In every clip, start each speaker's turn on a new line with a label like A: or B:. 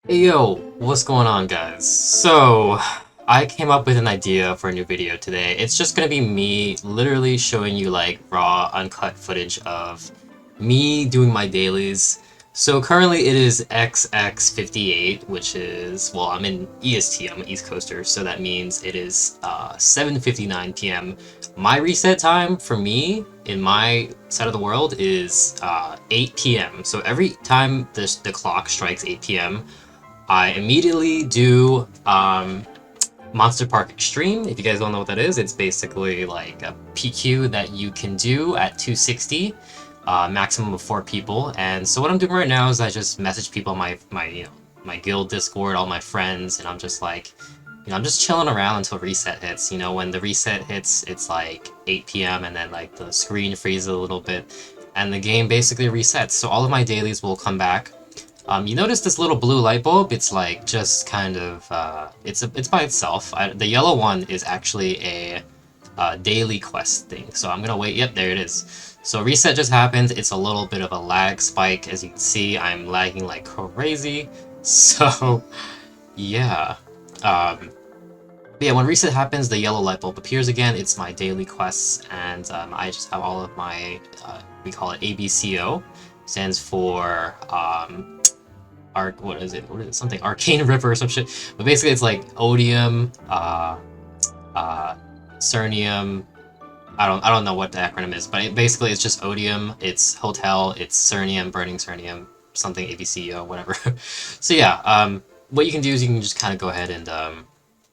A: Hey yo, what's going on guys? So, I came up with an idea for a new video today. It's just gonna be me literally showing you like raw, uncut footage of me doing my dailies. So currently it is XX58, which is, well, I'm in EST, I'm an East Coaster, so that means it is 7:59 p.m. My reset time for me in my side of the world is 8 p.m. So every time the clock strikes 8 p.m., I immediately do Monster Park Extreme. If you guys don't know what that is, it's basically like a PQ that you can do at 260, maximum of 4 people. And so what I'm doing right now is I just message people on my guild Discord, all my friends, and I'm just like, I'm just chilling around until reset hits. When the reset hits, it's like 8 p.m. and then like the screen freezes a little bit, and the game basically resets. So all of my dailies will come back. You notice this little blue light bulb? It's like just kind of it's by itself. The yellow one is actually a daily quest thing. So I'm gonna wait. Yep, there it is. So reset just happened. It's a little bit of a lag spike, as you can see. I'm lagging like crazy. So yeah. But yeah, when reset happens, the yellow light bulb appears again. It's my daily quests, and I just have all of my we call it ABCO, stands for what is it? Something Arcane River or some shit. But basically, it's like Odium, Cernium. I don't know what the acronym is, but basically it's just Odium. It's Hotel. It's Cernium, Burning Cernium, something ABCO, whatever. So yeah, what you can do is you can just kind of go ahead and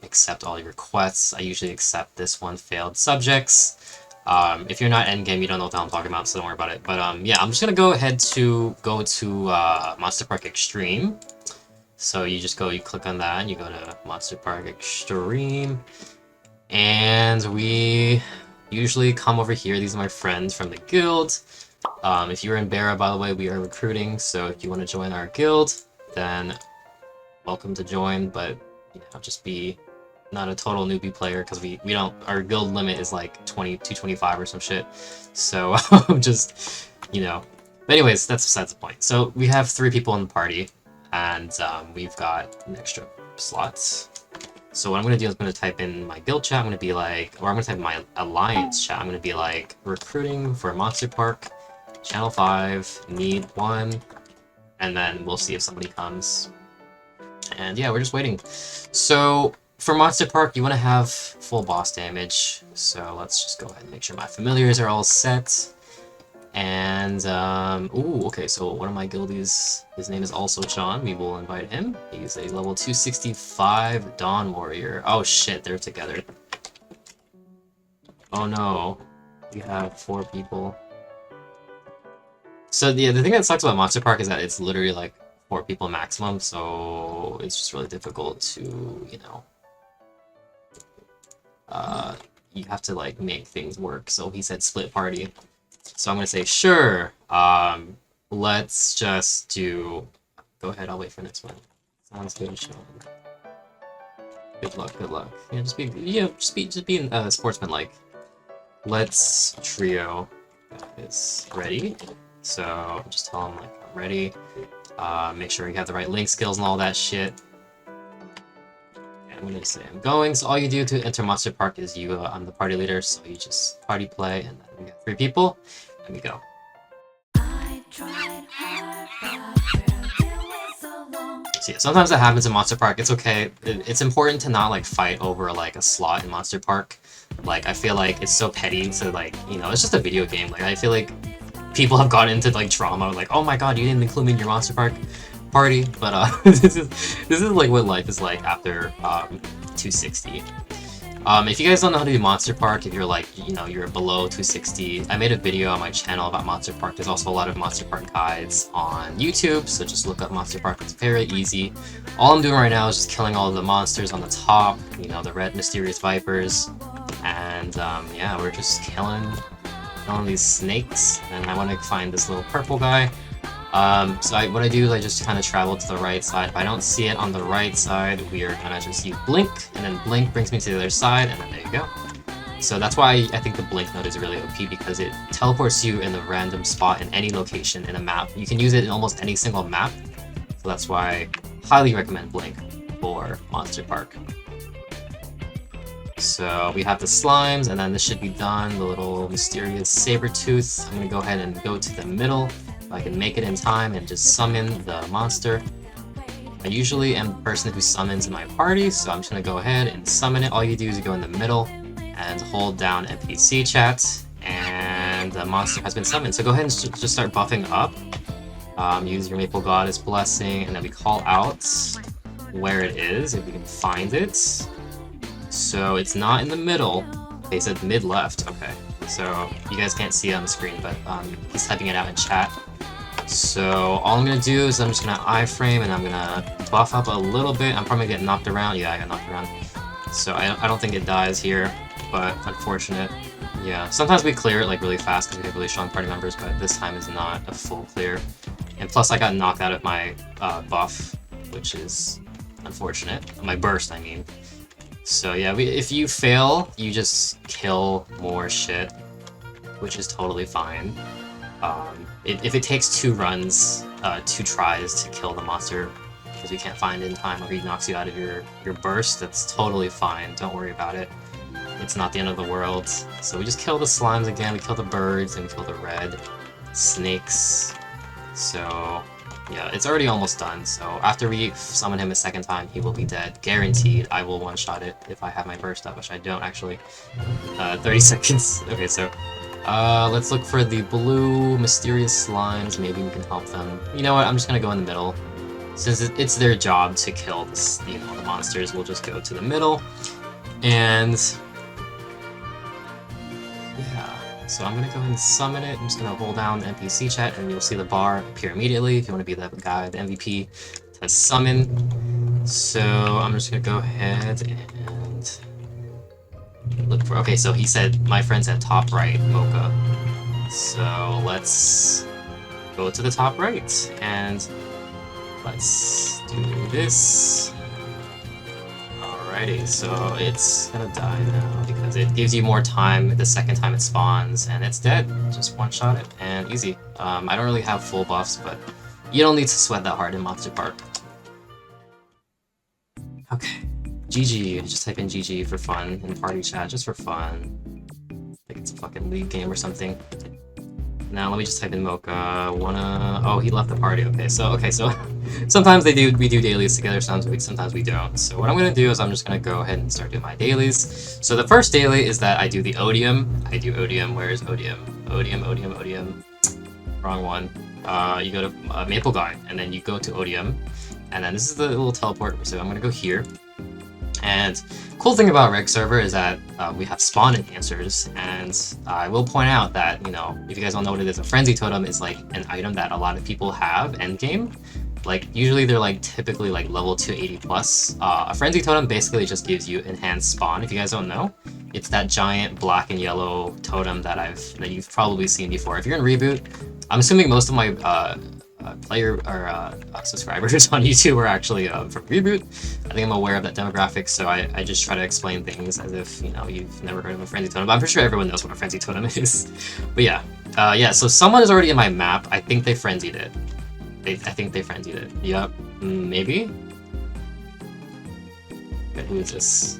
A: accept all your requests. I usually accept this one, failed subjects. If you're not endgame, you don't know what the hell I'm talking about, so don't worry about it. But yeah, I'm just gonna go ahead to go to Monster Park Extreme. So you click on that, and you go to Monster Park Extreme, and we usually come over here. These are my friends from the guild. If you're in Bera, by the way, we are recruiting, so if you want to join our guild, then welcome to join, but just be not a total newbie player, because we don't, our guild limit is like 225 or some shit. So just, but anyways, that's besides the point. So we have 3 people in the party, and we've got an extra slots. So what I'm going to do is I'm going to type in my guild chat. I'm going to be like, or I'm going to type in my alliance chat. I'm going to be like, recruiting for Monster Park, Channel 5, need 1, and then we'll see if somebody comes. And yeah, we're just waiting. So for Monster Park, you want to have full boss damage. So let's just go ahead and make sure my familiars are all set. And, ooh, okay, so one of my guildies, his name is also Sean. We will invite him. He's a level 265 Dawn Warrior. Oh shit, they're together. Oh no, we have 4 people. So yeah, the thing that sucks about Monster Park is that it's literally like 4 people maximum, so it's just really difficult to, you have to like make things work. So he said split party. So I'm gonna say sure. Let's just do. Go ahead. I'll wait for next one. Sounds good, Sean. Good luck. Good luck. Yeah, just be sportsman-like. Let's trio is ready. So just tell him like I'm ready. Make sure you have the right link skills and all that shit. I'm gonna say I'm going. So all you do to enter Monster Park is I'm the party leader, so you just party play, and then we got 3 people, and we go. So yeah, sometimes that happens in Monster Park. It's okay. It's important to not like fight over like a slot in Monster Park. Like I feel like it's so petty to like it's just a video game. Like I feel like people have gotten into like trauma, like oh my god, you didn't include me in your Monster Park party, but this is like what life is like after 260. If you guys don't know how to do Monster Park, if you're like you're below 260, I made a video on my channel about Monster Park. There's also a lot of Monster Park guides on YouTube, so just look up Monster Park. It's very easy. All I'm doing right now is just killing all of the monsters on the top, the red mysterious vipers, and yeah, we're just killing these snakes, and I want to find this little purple guy. So what I do is I just kind of travel to the right side. If I don't see it on the right side, we are gonna just use blink, and then blink brings me to the other side, and then there you go. So that's why I think the blink node is really OP, because it teleports you in a random spot in any location in a map. You can use it in almost any single map, so that's why highly recommend Blink for Monster Park. So we have the slimes, and then this should be done. The little mysterious saber tooth. I'm gonna go ahead and go to the middle if I can make it in time and just summon the monster. I usually am the person who summons in my party, so I'm just gonna go ahead and summon it. All you do is go in the middle and hold down NPC chat, and the monster has been summoned. So go ahead and just start buffing up. Use your Maple Goddess Blessing, and then we call out where it is, if we can find it. So it's not in the middle. They said mid-left. Okay, so you guys can't see it on the screen, but he's typing it out in chat. So all I'm gonna do is I'm just gonna iframe and I'm gonna buff up a little bit. I'm probably gonna get knocked around. Yeah, I got knocked around. So I don't think it dies here, but unfortunate. Yeah, sometimes we clear it like really fast because we have really strong party members, but this time is not a full clear. And plus I got knocked out of my buff, which is unfortunate. My burst, I mean. So yeah, if you fail, you just kill more shit, which is totally fine. If it takes 2 runs, 2 tries to kill the monster because we can't find it in time or he knocks you out of your burst, that's totally fine. Don't worry about it. It's not the end of the world. So we just kill the slimes again, we kill the birds, and we kill the red snakes. So yeah, it's already almost done. So after we summon him a second time, he will be dead. Guaranteed. I will one-shot it if I have my burst up, which I don't actually. 30 seconds. Okay, so let's look for the blue mysterious slimes. Maybe we can help them. You know what? I'm just gonna go in the middle. Since it's their job to kill this, the monsters, we'll just go to the middle. And yeah, so I'm gonna go ahead and summon it. I'm just gonna hold down the NPC chat, and you'll see the bar appear immediately. If you want to be the guy, the MVP, to summon. So I'm just gonna go ahead and look for. Okay, so he said my friend said top right, Mocha. So let's go to the top right and let's do this. Alrighty, so it's gonna die now because it gives you more time the second time it spawns, and it's dead. Just one-shot it, and easy. I don't really have full buffs, but you don't need to sweat that hard in Monster Park. Okay, GG. Just type in GG for fun in party chat, just for fun. Like it's a fucking league game or something. Now let me just type in Mocha. Oh, he left the party. Okay, so sometimes we do dailies together, sometimes we don't. So what I'm gonna do is I'm just gonna go ahead and start doing my dailies. So the first daily is that I do the Odium. I do Odium. Where is Odium? Odium. Wrong one. You go to Maple Guide, and then you go to Odium, and then this is the little teleport. So I'm gonna go here. And cool thing about Reg server is that we have spawn enhancers, and I will point out that, if you guys don't know what it is, a frenzy totem is like an item that a lot of people have endgame. Like usually they're like typically like level 280 plus. A frenzy totem basically just gives you enhanced spawn. If you guys don't know, it's that giant black and yellow totem that you've probably seen before. If you're in Reboot, I'm assuming most of my subscribers on YouTube are actually from Reboot. I think I'm aware of that demographic, so I just try to explain things as if you've never heard of a frenzy totem. But I'm pretty sure everyone knows what a frenzy totem is. But yeah, so someone is already in my map. I think they frenzied it. I think they frenzied it. Yep, maybe. Okay, who is this?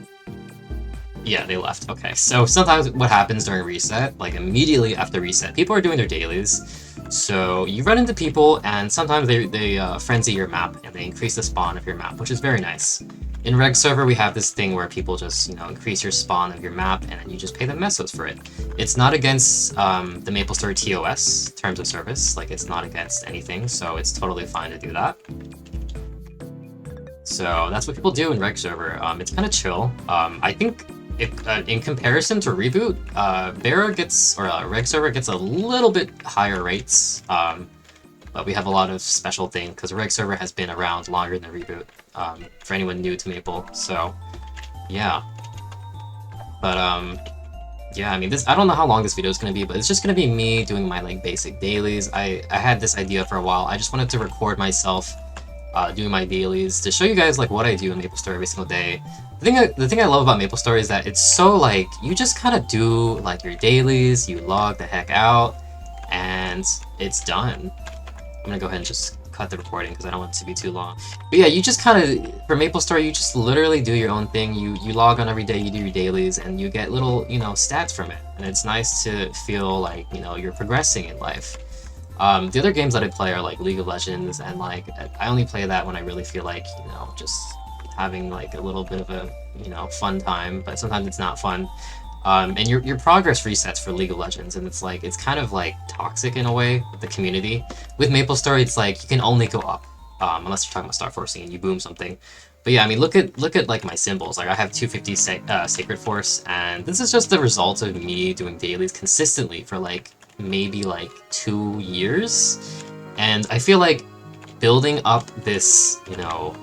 A: Yeah, they left. Okay, so sometimes what happens during reset, like immediately after reset, people are doing their dailies. So you run into people, and sometimes they frenzy your map, and they increase the spawn of your map, which is very nice. In Reg server, we have this thing where people just, increase your spawn of your map, and then you just pay them mesos for it. It's not against the MapleStory TOS, terms of service, like it's not against anything, so it's totally fine to do that. So that's what people do in Reg server. It's kind of chill. I think in comparison to Reboot, Bera gets, or Reg server gets a little bit higher rates, but we have a lot of special things because Reg server has been around longer than Reboot, for anyone new to Maple. So yeah, but yeah, I mean, I don't know how long this video is going to be, but it's just going to be me doing my like basic dailies. I had this idea for a while. I just wanted to record myself doing my dailies to show you guys like what I do in MapleStory every single day. The thing I love about MapleStory is that it's so like you just kind of do like your dailies, you log the heck out, and it's done. I'm gonna go ahead and just cut the recording because I don't want it to be too long. But yeah, you just kind of, for MapleStory, you just literally do your own thing. You log on every day, you do your dailies, and you get little, you know, stats from it. And it's nice to feel like, you know, you're progressing in life. The other games that I play are like League of Legends, and like I only play that when I really feel like, you know, just having like a little bit of a, you know, fun time, but sometimes it's not fun. And your progress resets for League of Legends, and it's like, it's kind of like toxic in a way with the community. With MapleStory, it's like you can only go up, unless you're talking about Star Forcing and you boom something. But yeah, I mean, look at like my symbols. Like I have 250 Sacred Force, and this is just the result of me doing dailies consistently for like maybe like 2 years, and I feel like building up this, you know,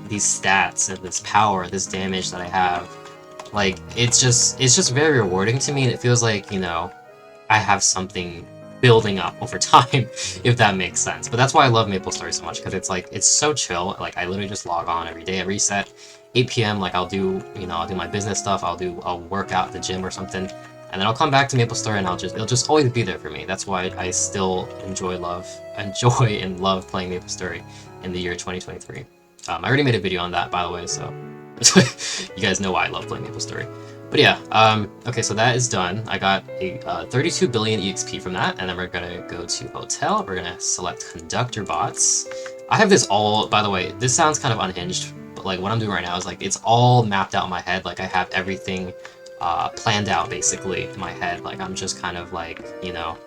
A: these stats and this power, this damage that I have. Like, it's just very rewarding to me, and it feels like, you know, I have something building up over time, if that makes sense. But that's why I love MapleStory so much, because it's like, it's so chill. Like, I literally just log on every day, I reset, 8 p.m, like, I'll do, you know, I'll do my business stuff, I'll work out at the gym or something, and then I'll come back to MapleStory, and it'll just always be there for me. That's why I still enjoy and love playing MapleStory in the year 2023. I already made a video on that, by the way, so you guys know why I love playing MapleStory. But yeah, okay, so that is done. I got a 32 billion EXP from that, and then we're gonna go to Hotel. We're gonna select Conductor Bots. I have this all, by the way, this sounds kind of unhinged, but like what I'm doing right now is like, it's all mapped out in my head. Like I have everything planned out basically in my head. Like I'm just kind of like, you know,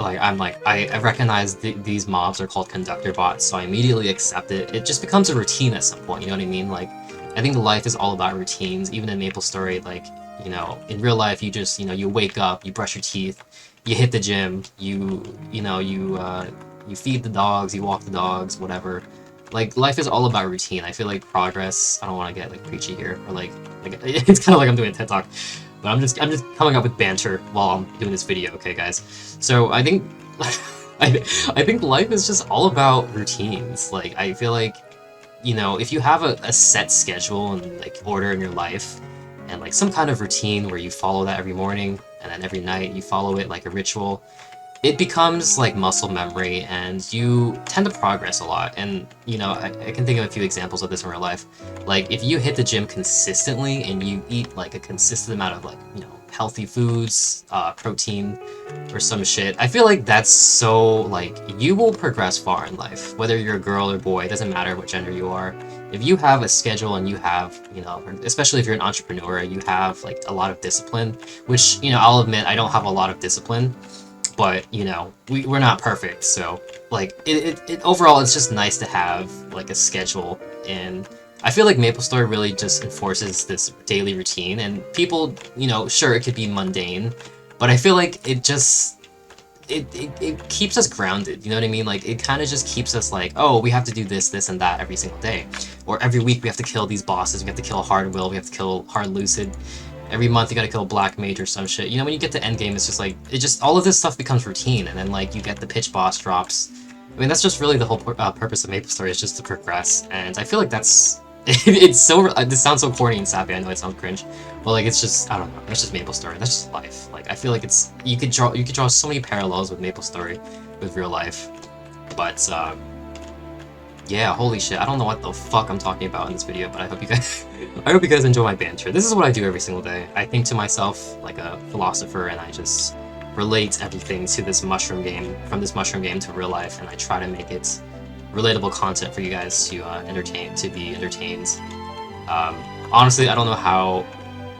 A: like I recognize these mobs are called Conductor Bots, so I immediately accept it. It just becomes a routine at some point, you know what I mean? Like, I think life is all about routines, even in MapleStory. Like, you know, in real life, you just, you know, you wake up, you brush your teeth, you hit the gym, you feed the dogs, you walk the dogs, whatever. Like, life is all about routine. I feel like progress, I don't want to get, like, preachy here, or, like it's kind of like I'm doing a TED Talk, but I'm just coming up with banter while I'm doing this video, okay, guys? So, I think, I think life is just all about routines. Like, I feel like, you know, if you have a set schedule and like order in your life, and like some kind of routine where you follow that every morning, and then every night you follow it like a ritual, it becomes like muscle memory, and you tend to progress a lot. And, you know, I can think of a few examples of this in real life. Like, if you hit the gym consistently and you eat like a consistent amount of like, you know, healthy foods, protein, or some shit, I feel like that's so, like, you will progress far in life. Whether you're a girl or boy, it doesn't matter what gender you are. If you have a schedule and you have, you know, especially if you're an entrepreneur, you have like a lot of discipline, which, you know, I'll admit I don't have a lot of discipline, but, you know, we're not perfect, so, like, it overall, it's just nice to have, like, a schedule, and I feel like MapleStory really just enforces this daily routine, and people, you know, sure, it could be mundane, but I feel like it just, it keeps us grounded, you know what I mean? Like, it kind of just keeps us like, oh, we have to do this, this, and that every single day, or every week we have to kill these bosses, we have to kill Hard Will, we have to kill Hard Lucid, every month you gotta kill Black Mage or some shit. You know, when you get to endgame, it's just like, all of this stuff becomes routine, and then like you get the pitch boss drops. I mean, that's just really the whole purpose of MapleStory, is just to progress, and I feel like that's, it's so, this sounds so corny and sappy, I know it sounds cringe, but like, it's just, I don't know, that's just MapleStory, that's just life. Like, I feel like it's, you could draw so many parallels with MapleStory, with real life, but, yeah, holy shit, I don't know what the fuck I'm talking about in this video, but I hope you guys enjoy my banter. This is what I do every single day. I think to myself like a philosopher, and I just relate everything to this mushroom game, from this mushroom game to real life, and I try to make it relatable content for you guys to be entertained. Honestly, I don't know how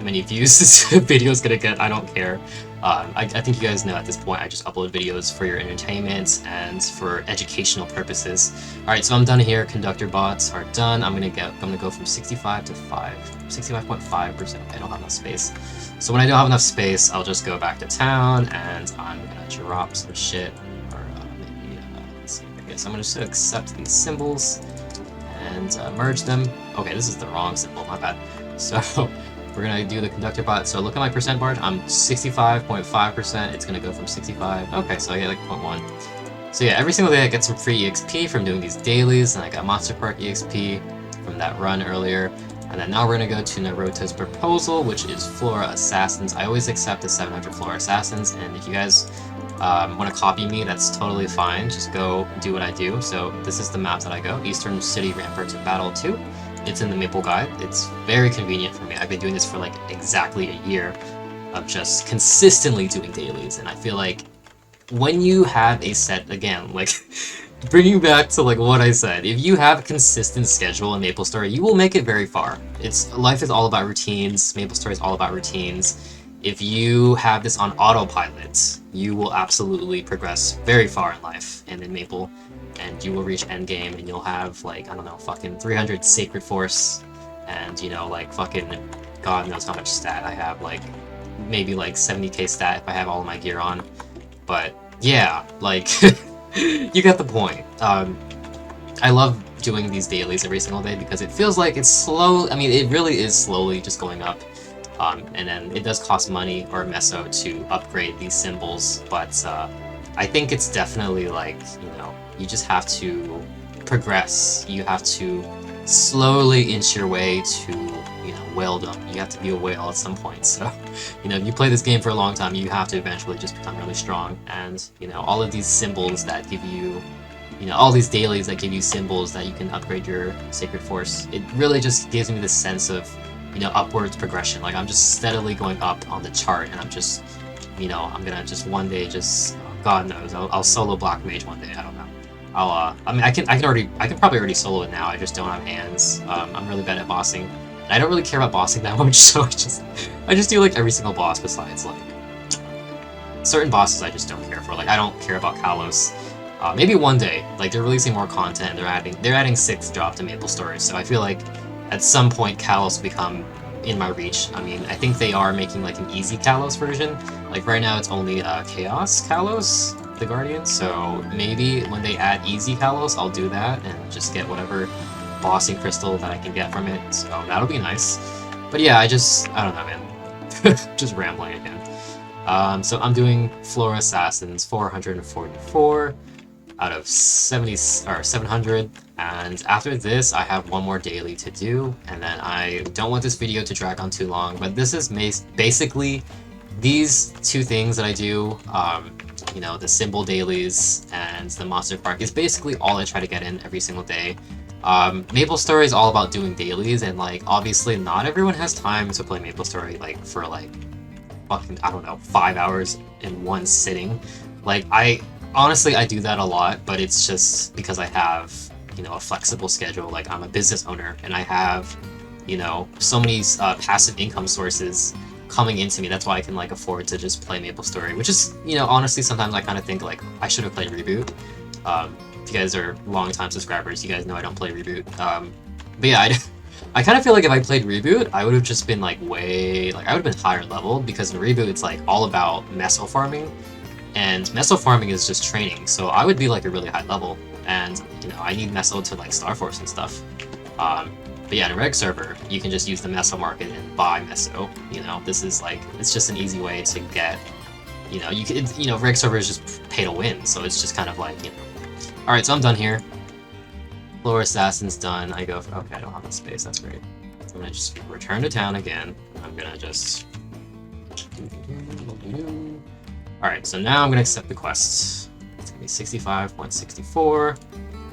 A: many views this video is gonna get, I don't care. I think you guys know at this point I just upload videos for your entertainment and for educational purposes. Alright, so I'm done here. Conductor bots are done. I'm gonna go from 65 to 65.5%. I don't have enough space. So when I don't have enough space, I'll just go back to town, and I'm gonna drop some shit, or maybe, let's see, I guess I'm gonna just accept these symbols and merge them. Okay, this is the wrong symbol, my bad. So we're gonna do the conductor bot. So look at my percent bar. I'm 65.5%. It's gonna go from 65. Okay, so I get like 0.1. So yeah, every single day I get some free EXP from doing these dailies, and I got Monster Park EXP from that run earlier. And then now we're gonna go to Naruto's proposal, which is Flora Assassins. I always accept the 700 Flora Assassins, and if you guys Want to copy me, that's totally fine. Just go do what I do. So this is the map that I go. Eastern City Ramparts of Battle 2. It's in the Maple Guide. It's very convenient for me. I've been doing this for like exactly a year of just consistently doing dailies, and I feel like when you have a set, again, like bringing back to like what I said, if you have a consistent schedule in MapleStory, you will make it very far. Life is all about routines. MapleStory is all about routines. If you have this on autopilot, you will absolutely progress very far in life and in Maple, and you will reach endgame, and you'll have like, I don't know, fucking 300 Sacred Force, and you know, like fucking God knows how much stat I have, like maybe like 70k stat if I have all of my gear on. But yeah, like you get the point. I love doing these dailies every single day because it feels like it's slow. I mean, it really is slowly just going up. And then it does cost money or meso to upgrade these symbols, but I think it's definitely like, you know, you just have to progress. You have to slowly inch your way to, you know, whaledom. You have to be a whale at some point. So, you know, if you play this game for a long time, you have to eventually just become really strong. And, you know, all of these symbols that give you, you know, all these dailies that give you symbols that you can upgrade your Sacred Force, it really just gives me this sense of, you know, upwards progression. Like, I'm just steadily going up on the chart, and I'm just, you know, I'm gonna just one day just, God knows, I'll solo Black Mage one day, I don't know. I mean, I can probably already solo it now, I just don't have hands. I'm really bad at bossing. And I don't really care about bossing that much, so I just do, like, every single boss besides, like, certain bosses I just don't care for. Like, I don't care about Kalos. Maybe one day, like, they're releasing more content, they're adding 6th drop to MapleStory, so I feel like at some point Kalos will become in my reach. I mean, I think they are making like an easy Kalos version. Like right now it's only Chaos Kalos, the Guardian, so maybe when they add easy Kalos, I'll do that and just get whatever bossing crystal that I can get from it, so that'll be nice. But yeah, I don't know, man. Just rambling again. So I'm doing Floor Assassins 444 out of 700, and after this I have one more daily to do, and then I don't want this video to drag on too long, but this is basically these two things that I do, you know, the symbol dailies and the monster park is basically all I try to get in every single day. MapleStory is all about doing dailies, and like obviously not everyone has time to play MapleStory like for like fucking, I don't know, 5 hours in one sitting. Like honestly, I do that a lot, but it's just because I have, you know, a flexible schedule. Like, I'm a business owner, and I have, you know, so many passive income sources coming into me. That's why I can, like, afford to just play MapleStory, which is, you know, honestly, sometimes I kind of think, like, I should have played Reboot. If you guys are long-time subscribers, you guys know I don't play Reboot. But yeah, I kind of feel like if I played Reboot, I would have just been, like, I would have been higher level, because in Reboot, it's, like, all about meso farming. And meso farming is just training, so I would be like a really high level, and you know, I need meso to like Star Force and stuff. But yeah, in a reg server, you can just use the meso market and buy meso. You know, this is like, it's just an easy way to get, you know, you know, reg server is just pay to win, so it's just kind of like, you know. All right, so I'm done here. Floor Assassin's done. I go for, okay, I don't have the space. That's great. I'm gonna just return to town again. I'm gonna just. Alright, so now I'm going to accept the quest. It's going to be 65.64,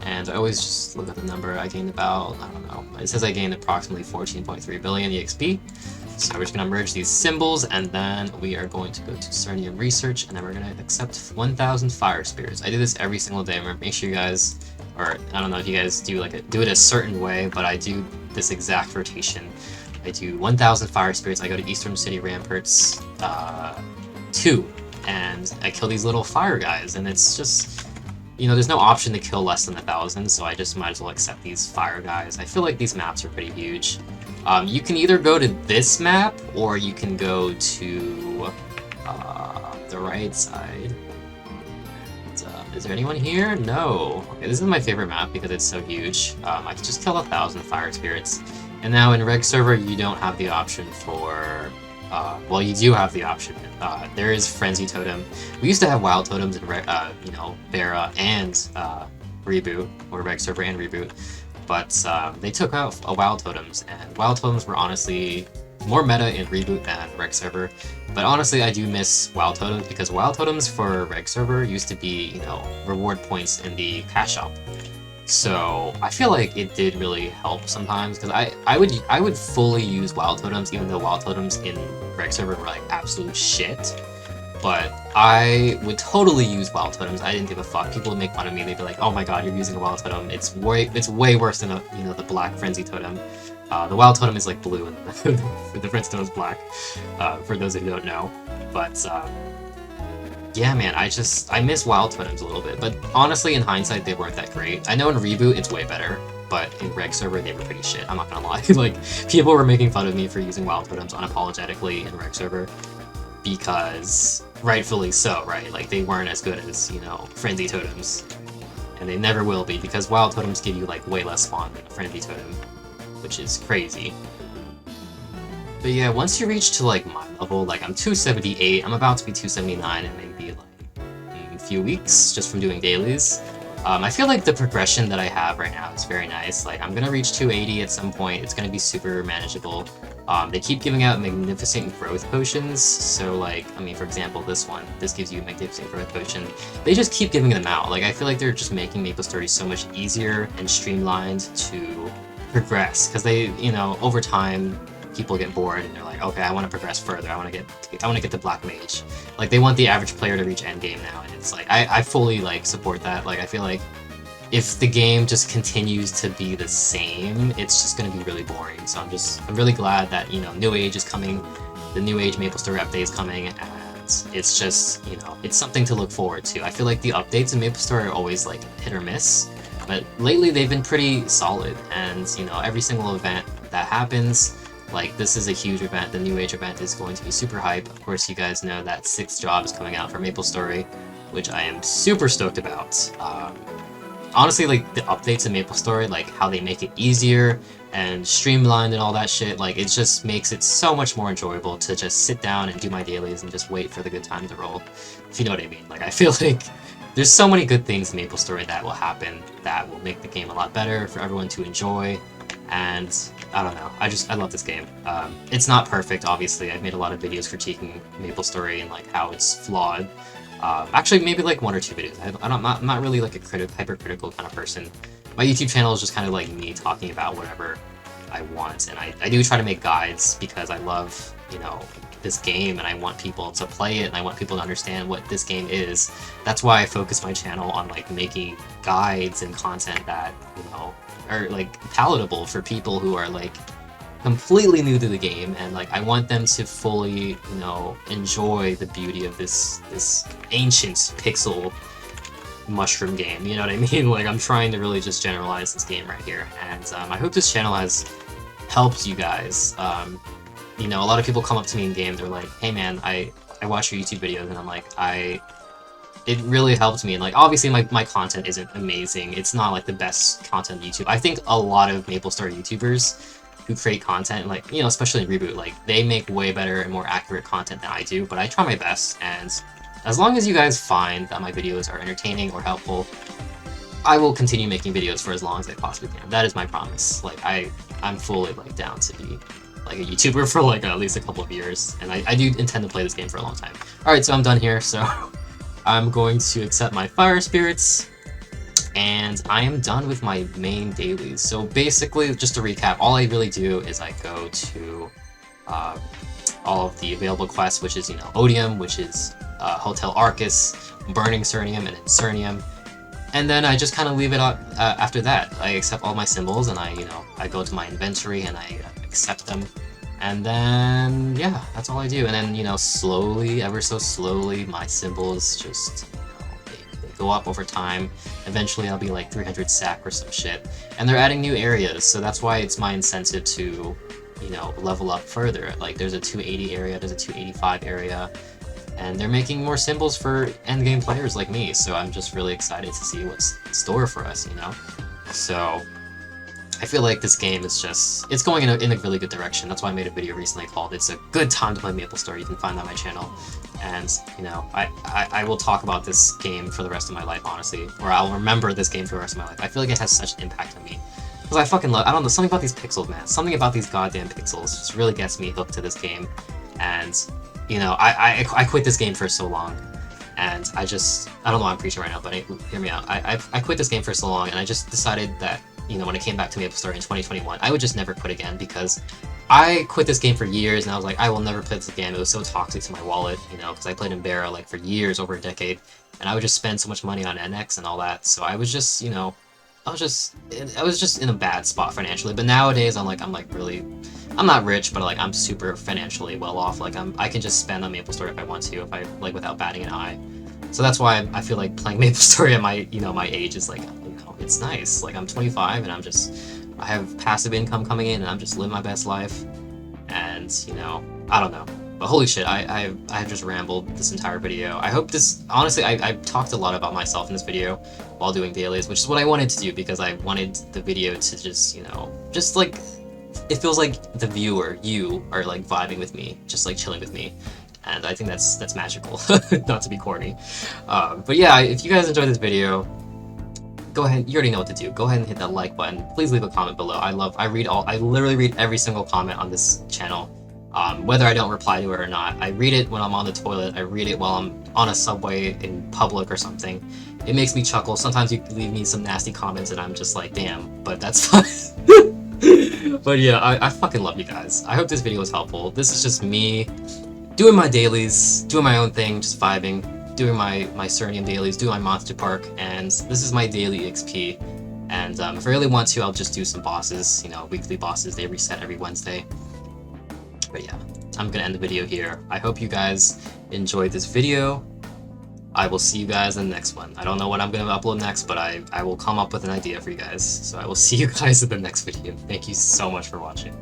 A: and I always just look at the number. I gained about, I don't know, it says I gained approximately 14.3 billion EXP. So we're just going to merge these symbols, and then we are going to go to Cernium Research, and then we're going to accept 1,000 Fire Spirits. I do this every single day. Make sure you guys, or I don't know if you guys do do it a certain way, but I do this exact rotation. I do 1,000 Fire Spirits, I go to Eastern City Ramparts 2. And I kill these little fire guys, and it's just, you know, there's no option to kill less than 1,000, so I just might as well accept these fire guys. I feel like these maps are pretty huge. You can either go to this map, or you can go to the right side. And, is there anyone here? No. Okay, this is my favorite map because it's so huge. I can just kill 1,000 fire spirits. And now in Reg server, you don't have the option for... well, you do have the option. There is Frenzy Totem. We used to have Wild Totems in, you know, Bera and Reboot, or Reg Server and Reboot, but they took out Wild Totems, and Wild Totems were honestly more meta in Reboot than Reg server. But honestly, I do miss Wild Totems because Wild Totems for Reg server used to be, you know, reward points in the cash shop. So I feel like it did really help sometimes because I would fully use Wild Totems even though Wild Totems in Reg server were like absolute shit. But I would totally use Wild Totems. I didn't give a fuck. People would make fun of me. They'd be like, "Oh my god, you're using a Wild Totem. It's way worse than the Black Frenzy Totem." The Wild Totem is like blue, and the Frenzy Totem is black. For those who don't know, but yeah, man, I miss Wild Totems a little bit. But honestly, in hindsight, they weren't that great. I know in Reboot it's way better, but in Reg server they were pretty shit. I'm not gonna lie. Like people were making fun of me for using Wild Totems unapologetically in Reg server. Because rightfully so, right? Like they weren't as good as, you know, Frenzy Totems. And they never will be because Wild Totems give you like way less spawn than a Frenzy Totem, which is crazy. But yeah, once you reach to like my level, like I'm 278, I'm about to be 279 in maybe like a few weeks just from doing dailies. I feel like the progression that I have right now is very nice. Like I'm gonna reach 280 at some point. It's gonna be super manageable. They keep giving out magnificent growth potions, so like, I mean, for example, this gives you a magnificent growth potion. They just keep giving them out. Like, I feel like they're just making MapleStory so much easier and streamlined to progress, because they, you know, over time, people get bored and they're like, okay, I want to progress further. I want to get the Black Mage. Like, they want the average player to reach endgame now, and it's like, I fully like support that. Like, I feel like if the game just continues to be the same, it's just going to be really boring. So I'm really glad that, you know, New Age is coming, the New Age MapleStory update is coming, and it's just, you know, it's something to look forward to. I feel like the updates in MapleStory are always like hit or miss, but lately they've been pretty solid, and, you know, every single event that happens, like, this is a huge event, the New Age event is going to be super hype. Of course, you guys know that 6th job is coming out for MapleStory, which I am super stoked about. Honestly, like, the updates in MapleStory, like, how they make it easier and streamlined and all that shit, like, it just makes it so much more enjoyable to just sit down and do my dailies and just wait for the good time to roll, if you know what I mean. Like, I feel like there's so many good things in MapleStory that will happen that will make the game a lot better for everyone to enjoy, and I don't know, I love this game. It's not perfect, obviously. I've made a lot of videos critiquing MapleStory and, like, how it's flawed. Actually, maybe like 1 or 2 videos. I'm not really like a hypercritical kind of person. My YouTube channel is just kind of like me talking about whatever I want, and I do try to make guides because I love, you know, this game, and I want people to play it, and I want people to understand what this game is. That's why I focus my channel on like making guides and content that, you know, are like palatable for people who are like completely new to the game, and like I want them to fully, you know, enjoy the beauty of this ancient pixel mushroom game, you know what I mean? Like, I'm trying to really just generalize this game right here, and I hope this channel has helped you guys. You know, a lot of people come up to me in game, they're like, hey man, I watch your YouTube videos, and I'm like, it really helped me, and like, obviously my content isn't amazing, it's not like the best content on YouTube. I think a lot of MapleStory YouTubers who create content, like, you know, especially in Reboot, like, they make way better and more accurate content than I do, but I try my best, and as long as you guys find that my videos are entertaining or helpful, I will continue making videos for as long as I possibly can. That is my promise. Like, I'm fully, like, down to be, like, a YouTuber for, like, at least a couple of years, and I do intend to play this game for a long time. Alright, so I'm done here, so I'm going to accept my Fire Spirits, and I am done with my main dailies. So basically, just to recap, all I really do is I go to all of the available quests, which is, you know, Odium, which is Hotel Arcus, Burning Cernium, and then Cernium, and then I just kind of leave it up after that. I accept all my symbols, and I go to my inventory and I accept them, and then yeah, that's all I do. And then, you know, slowly, ever so slowly, my symbols just, they go up over time. Eventually I'll be like 300 sack or some shit, and they're adding new areas, so that's why it's my incentive to, you know, level up further. Like, there's a 280 area, there's a 285 area, and they're making more symbols for endgame players like me, so I'm just really excited to see what's in store for us, you know? So I feel like this game is just, it's going in a really good direction. That's why I made a video recently called It's a Good Time to Play MapleStory. You can find that on my channel. And, you know, I will talk about this game for the rest of my life, honestly. Or I'll remember this game for the rest of my life. I feel like it has such an impact on me. Because I fucking love, I don't know, something about these pixels, man. Something about these goddamn pixels just really gets me hooked to this game. And, you know, I quit this game for so long. And I don't know why I'm preaching right now, but hear me out. I quit this game for so long, and I just decided that, you know, when it came back to MapleStory in 2021, I would just never quit again, because I quit this game for years, and I was like, I will never play this again. It was so toxic to my wallet, you know, because I played in Bera, like, for years, over a decade, and I would just spend so much money on NX and all that, so I was just, you know, I was just in a bad spot financially. But nowadays, I'm like really, I'm not rich, but like I'm super financially well off. Like I can just spend on MapleStory if I want to, if I like, without batting an eye. So that's why I feel like playing MapleStory at my, you know, my age is like, you know, it's nice. Like I'm 25 and I have passive income coming in, and I'm just living my best life. And, you know, I don't know. But holy shit, I've just rambled this entire video. I hope this, honestly, I talked a lot about myself in this video while doing dailies, which is what I wanted to do, because I wanted the video to just, you know, just like, it feels like the viewer, you, are like vibing with me, just like chilling with me. And I think that's magical, not to be corny. But yeah, if you guys enjoyed this video, go ahead, you already know what to do. Go ahead and hit that like button. Please leave a comment below. I literally read every single comment on this channel. Whether I don't reply to it or not. I read it when I'm on the toilet, I read it while I'm on a subway in public or something. It makes me chuckle. Sometimes you leave me some nasty comments and I'm just like, damn, but that's fine. But yeah, I fucking love you guys. I hope this video was helpful. This is just me doing my dailies, doing my own thing, just vibing, doing my Cernium dailies, doing my Monster Park, and this is my daily XP. And if I really want to, I'll just do some bosses, you know, weekly bosses. They reset every Wednesday. But yeah, I'm gonna end the video here. I hope you guys enjoyed this video. I will see you guys in the next one. I don't know what I'm gonna upload next, but I will come up with an idea for you guys. So I will see you guys in the next video. Thank you so much for watching.